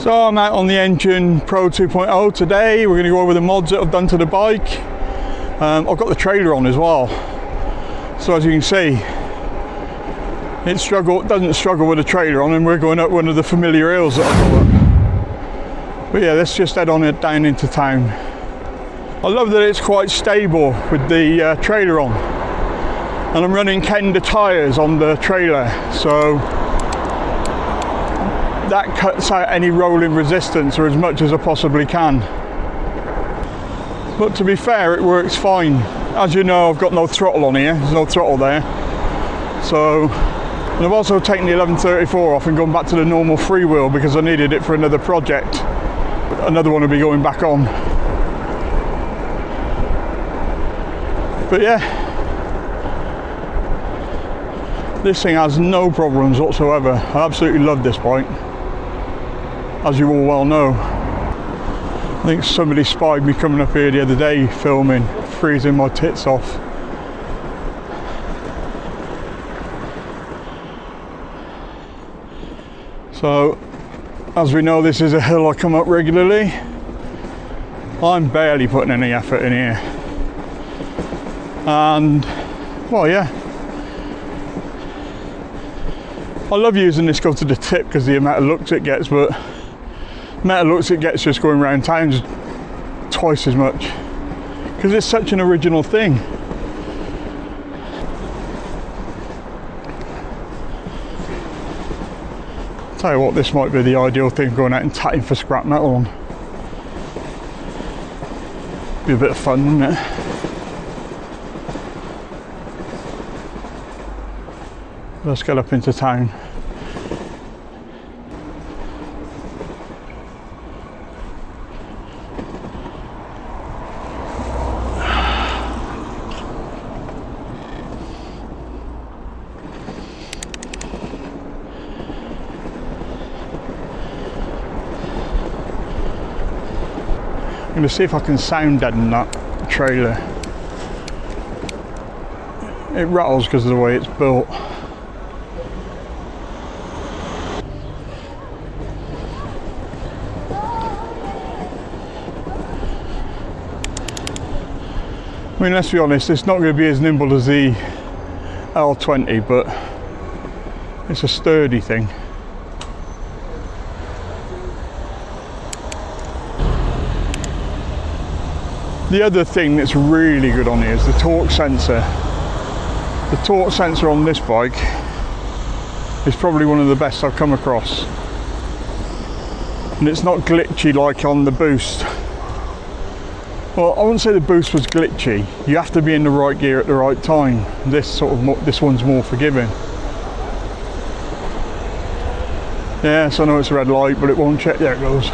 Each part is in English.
So I'm out on the Engine Pro 2.0 today. We're going to go over the mods that I've done to the bike. I've got the trailer on as well. So as you can see, it doesn't struggle with the trailer on, and we're going up one of the familiar hills that I go up. But yeah, let's just head on it down into town. I love that it's quite stable with the trailer on. And I'm running Kenda tyres on the trailer, so that cuts out any rolling resistance, or as much as I possibly can. But to be fair, it works fine. As you know, I've got no throttle on here, there's no throttle there. So, and I've also taken the 1134 off and gone back to the normal freewheel because I needed it for another project. Another one will be going back on. But yeah, this thing has no problems whatsoever. I absolutely love this bike, as you all well know. I think somebody spied me coming up here the other day filming, freezing my tits off. So, as we know, this is a hill I come up regularly. I'm barely putting any effort in here. And, well, yeah. I love using this go to the tip because the amount of looks it gets, but the amount of looks it gets just going around town is twice as much because it's such an original thing. Tell you what, this might be the ideal thing, going out and tatting for scrap metal on. Be a bit of fun, wouldn't it? Let's get up into town. I'm going to see if I can sound deaden that trailer. It rattles because of the way it's built. I mean, let's be honest, it's not going to be as nimble as the L20, but it's a sturdy thing. The other thing that's really good on here is the torque sensor. The torque sensor on this bike is probably one of the best I've come across. And it's not glitchy like on the Boost. Well, I wouldn't say the Boost was glitchy. You have to be in the right gear at the right time. This one's more forgiving. Yes, I know it's a red light, but it won't check. There it goes.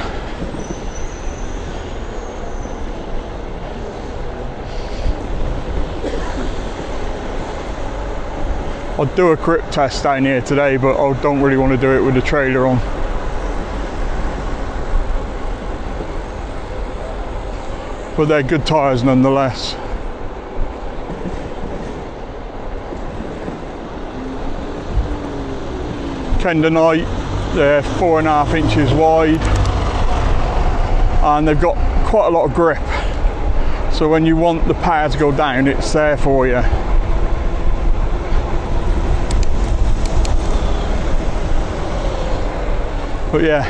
I'll do a grip test down here today, but I don't really want to do it with the trailer on. But they're good tyres nonetheless. Kenda Knight, they're 4.5 inches wide, and they've got quite a lot of grip. So when you want the power to go down, it's there for you. But yeah,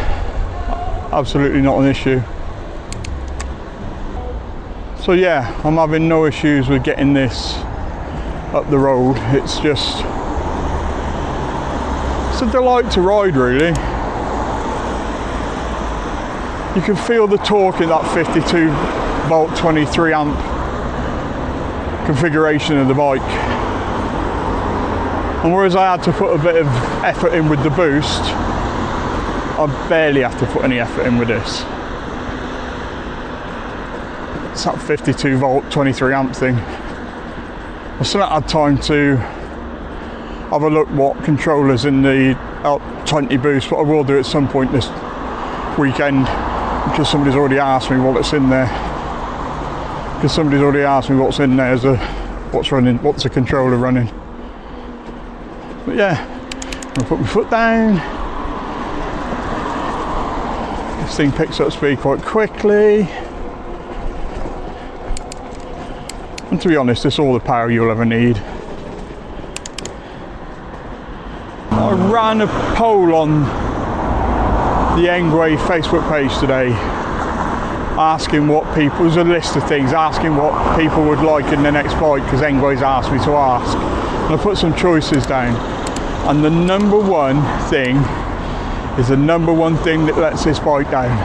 absolutely not an issue. So yeah, I'm having no issues with getting this up the road. It's a delight to ride, really. You can feel the torque in that 52 volt 23 amp configuration of the bike. And whereas I had to put a bit of effort in with the Boost, I barely have to put any effort in with this. It's that 52 volt 23 amp thing. I still haven't had time to have a look what controllers in the L20 Boost, but I will do at some point this weekend because somebody's already asked me what's in there. Because somebody's already asked me what's in there, what's the controller running. But yeah, I'll put my foot down. This thing picks up speed quite quickly. And to be honest, it's all the power you'll ever need. I ran a poll on the ENGWE Facebook page today, asking what people, there's a list of things, asking what people would like in the next bike, because ENGWE's asked me to ask. And I put some choices down. And the number one thing is the number one thing that lets this bike down.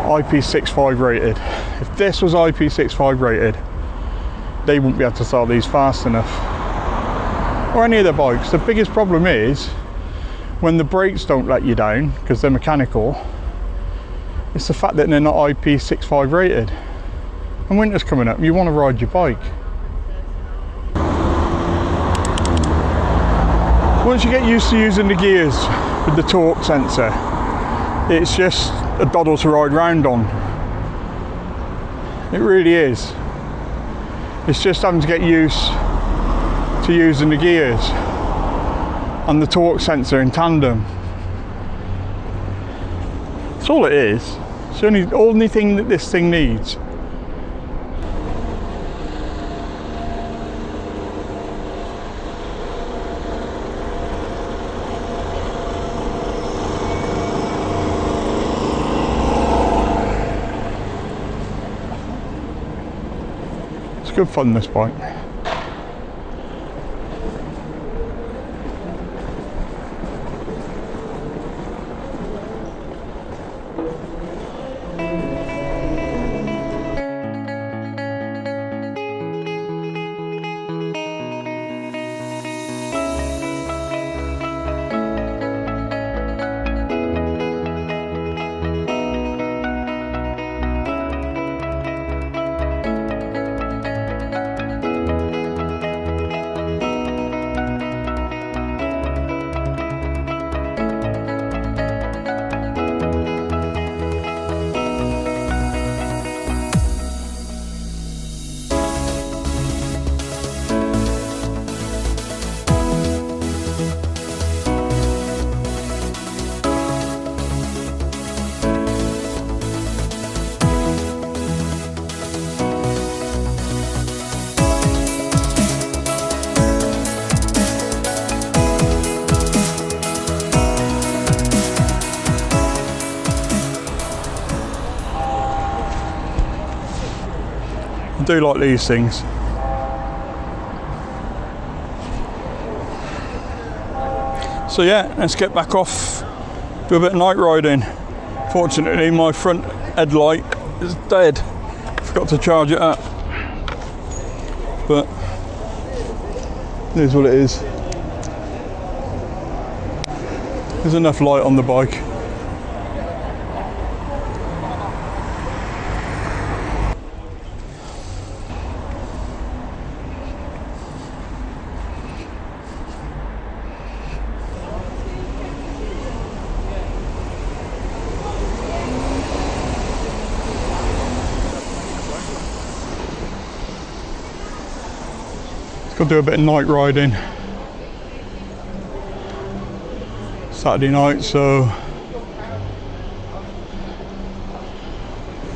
IP65 rated. If this was IP65 rated, they wouldn't be able to sell these fast enough. Or any of the bikes. The biggest problem is when the brakes don't let you down because they're mechanical. It's the fact that they're not IP65 rated. And winter's coming up, you want to ride your bike. Once you get used to using the gears with the torque sensor, it's just a doddle to ride round on. It really is. It's just having to get used to using the gears and the torque sensor in tandem. That's all it is. It's the only thing that this thing needs. It's good fun, this bike. I do like these things. So yeah, let's get back off, do a bit of night riding. Fortunately, my front headlight is dead. Forgot to charge it up. But here's what it is. There's enough light on the bike. Go do a bit of night riding. Saturday night, so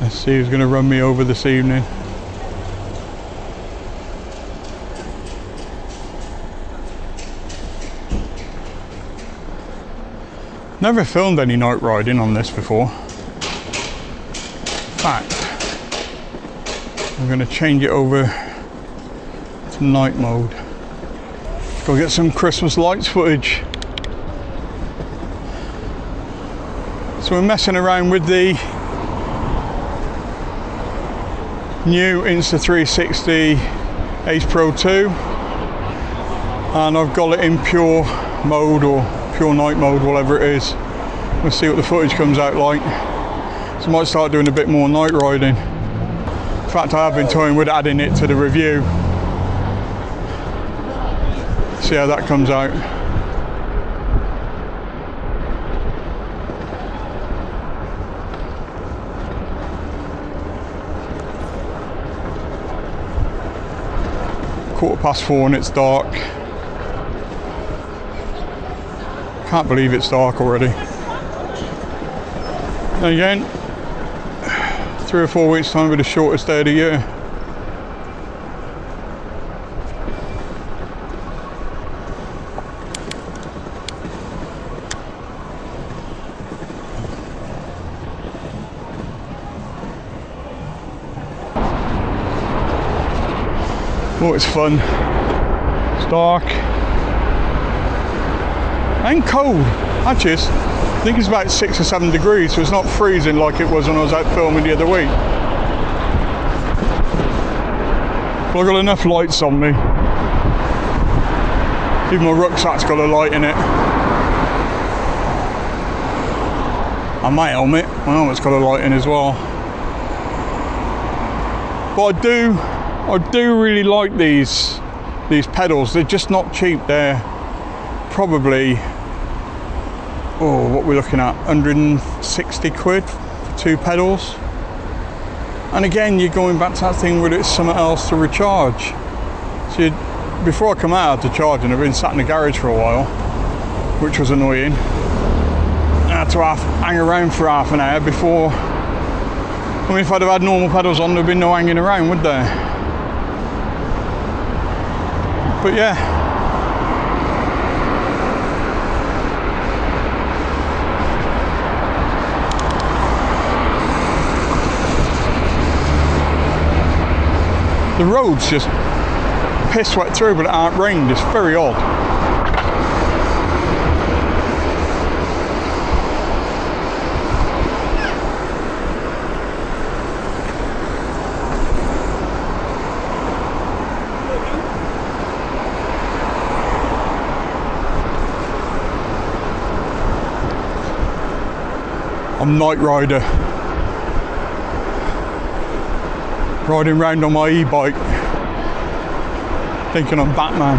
let's see who's going to run me over this evening. Never filmed any night riding on this before. In fact, I'm going to change it over to night mode. Go get some Christmas lights footage. So we're messing around with the new Insta360 Ace Pro 2, and I've got it in pure mode or pure night mode, whatever it is. We'll see what the footage comes out like. So I might start doing a bit more night riding. In fact, I have been toying with adding it to the review. See how that comes out. (4:15) and it's dark. Can't believe it's dark already. And again, 3 or 4 weeks time will be the shortest day of the year. Oh, it's fun. It's dark and cold. Actually, I think it's about 6 or 7 degrees, so it's not freezing like it was when I was out filming the other week. But I've got enough lights on me. Even my rucksack's got a light in it. And my helmet's got a light in as well. But I do really like these pedals. They're just not cheap. They're probably, what we're looking at, 160 quid for 2 pedals. And again, you're going back to that thing where it's something else to recharge. So before I come out to charge, and I've been sat in the garage for a while, which was annoying. I had to hang around for half an hour before. I mean, if I'd have had normal pedals on, there'd be no hanging around, would there? But yeah, the road's just piss wet through, but it aren't rained. It's very odd. I'm Night Rider, riding round on my e-bike, thinking I'm Batman.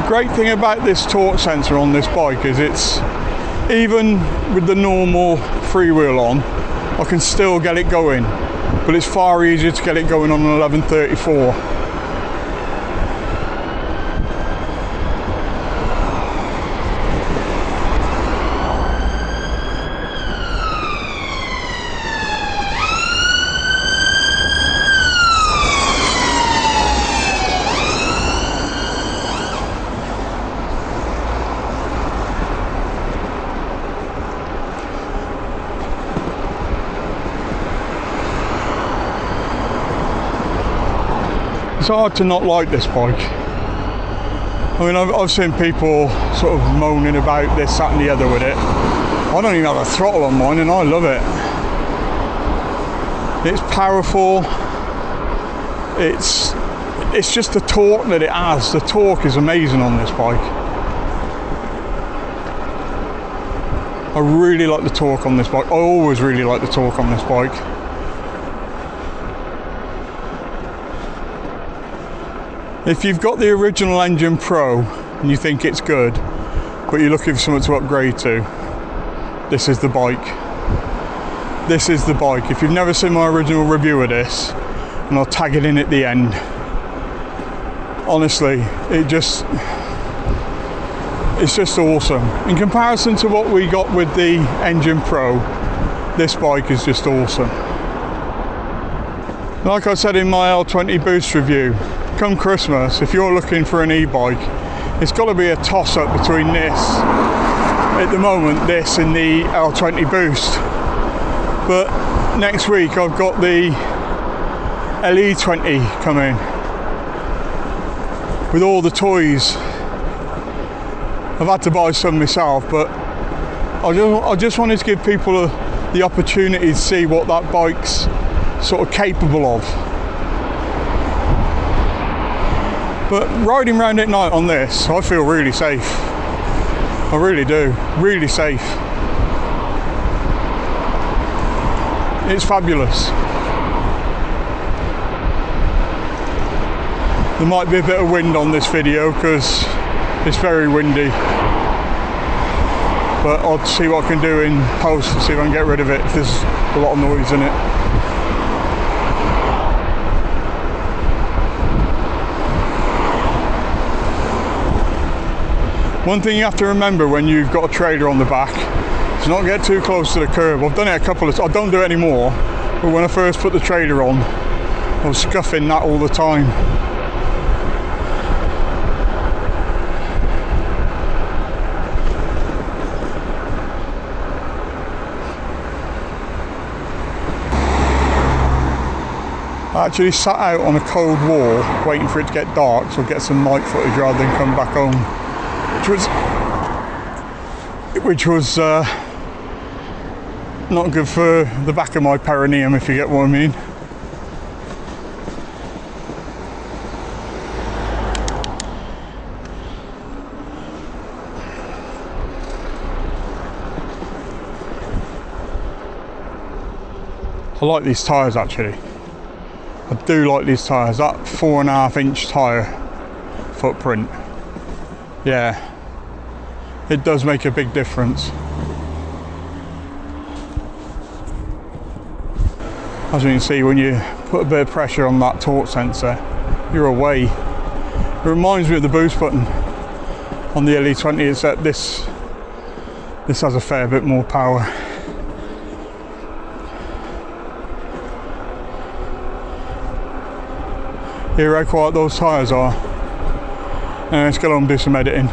The great thing about this torque sensor on this bike is it's, even with the normal freewheel on, I can still get it going, but it's far easier to get it going on an 1134. It's hard to not like this bike. I mean, I've seen people sort of moaning about this, that and the other with it. I don't even have a throttle on mine and I love it. It's powerful. It's just the torque that it has. The torque is amazing on this bike. I really like the torque on this bike. I always really like the torque on this bike. If you've got the original Engine Pro and you think it's good, but you're looking for something to upgrade to, this is the bike. This is the bike. If you've never seen my original review of this, and I'll tag it in at the end, honestly, it's just awesome. In comparison to what we got with the Engine Pro, this bike is just awesome. Like I said in my L20 Boost review, come Christmas, if you're looking for an e-bike, it's got to be a toss-up between this, at the moment, this and the L20 Boost. But next week I've got the LE20 coming with all the toys. I've had to buy some myself, but I just wanted to give people the opportunity to see what that bike's sort of capable of. But riding around at night on this, I feel really safe. I really do, really safe. It's fabulous. There might be a bit of wind on this video because it's very windy. but I'll see what I can do in post to see if I can get rid of it if there's a lot of noise in it. One thing you have to remember when you've got a trailer on the back is not get too close to the curb. I've done it a couple of times, I don't do it anymore, but when I first put the trailer on, I was scuffing that all the time. I actually sat out on a cold wall waiting for it to get dark so I'll get some night footage rather than come back home, which was not good for the back of my perineum, if you get what I mean. I like these tyres actually. I do like these tyres. That 4.5 inch tyre footprint, yeah, it does make a big difference. As you can see, when you put a bit of pressure on that torque sensor, you're away. It reminds me of the boost button on the LE20, except this has a fair bit more power. Hear how quiet those tyres are. Let's go on and do some editing.